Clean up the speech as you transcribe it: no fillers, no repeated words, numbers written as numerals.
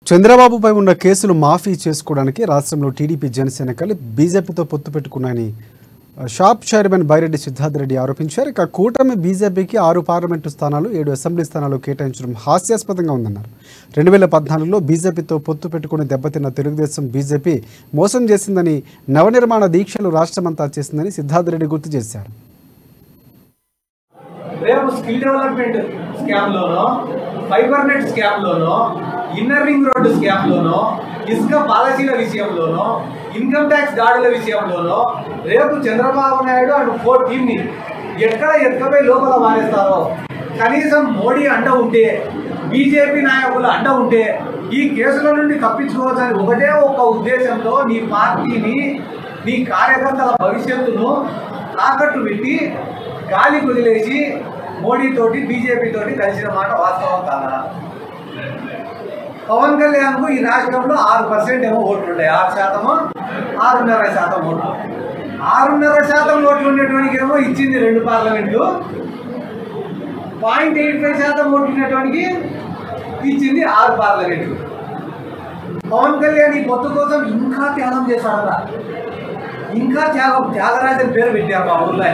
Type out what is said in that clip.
చంద్రబాబుపై ఉన్న కేసులు మాఫీ చేసుకోవడానికి రాష్ట్రంలో టీడీపీ జనసేన కలిసి బీజేపీతో పొత్తు పెట్టుకున్నాయని షాప్ చైర్మన్ బైరెడ్డి సిద్ధార్థ రెడ్డి ఆరోపించారు. ఇక కూటమి బీజేపీకి 6 పార్లమెంటు స్థానాలు 7 అసెంబ్లీ స్థానాలు కేటాయించడం హాస్యాస్పదంగా ఉందన్నారు. 2014లో బీజేపీతో పొత్తు పెట్టుకుని దెబ్బతిన్న తెలుగుదేశం బీజేపీ మోసం చేసిందని, నవనిర్మాణ దీక్షలు రాష్ట్రమంతా చేసిందని సిద్ధార్థ రెడ్డి గుర్తు చేశారు. రేపు స్కిల్ డెవలప్మెంట్ స్కామ్ లోనో, ఫైబర్ నెట్ స్కామ్ లోనో, ఇన్నర్ రింగ్ రోడ్డు స్కామ్ లోనో, ఇసుక పాలసీల విషయంలోనో, ఇన్కమ్ ట్యాక్స్ దాడుల విషయంలోనో రేపు చంద్రబాబు నాయుడు అండ్ 4 టీంని ఎక్కడ ఎక్కపై లోపల మారేస్తారో, కనీసం మోడీ అండ ఉంటే, బీజేపీ నాయకులు అండ ఉంటే ఈ కేసుల నుండి తప్పించుకోవచ్చని ఒకటే ఒక ఉద్దేశంతో నీ పార్టీని, నీ కార్యకర్తల భవిష్యత్తును తాకట్టు పెట్టి గాలి వదిలేసి మోడీతోటి బీజేపీ తోటి కలిసిన మాట వాస్తవం కాదా? పవన్ కళ్యాణ్ కు ఈ రాష్ట్రంలో 6% ఏమో ఓట్లు ఉంటాయి. 6%, 6.5% ఓట్లు. 6.5% ఓట్లు ఉండేటువంటి ఏమో ఇచ్చింది 2 పార్లమెంట్లు, 0.85% ఓట్లు ఉన్నటువంటి ఇచ్చింది 6 పార్లమెంట్లు. పవన్ కళ్యాణ్ ఈ పొత్తు కోసం ఇంకా త్యాగం చేశాడట. ఇంకా త్యాగరాజన్ పేరు పెట్టారు మా ఊర్లో.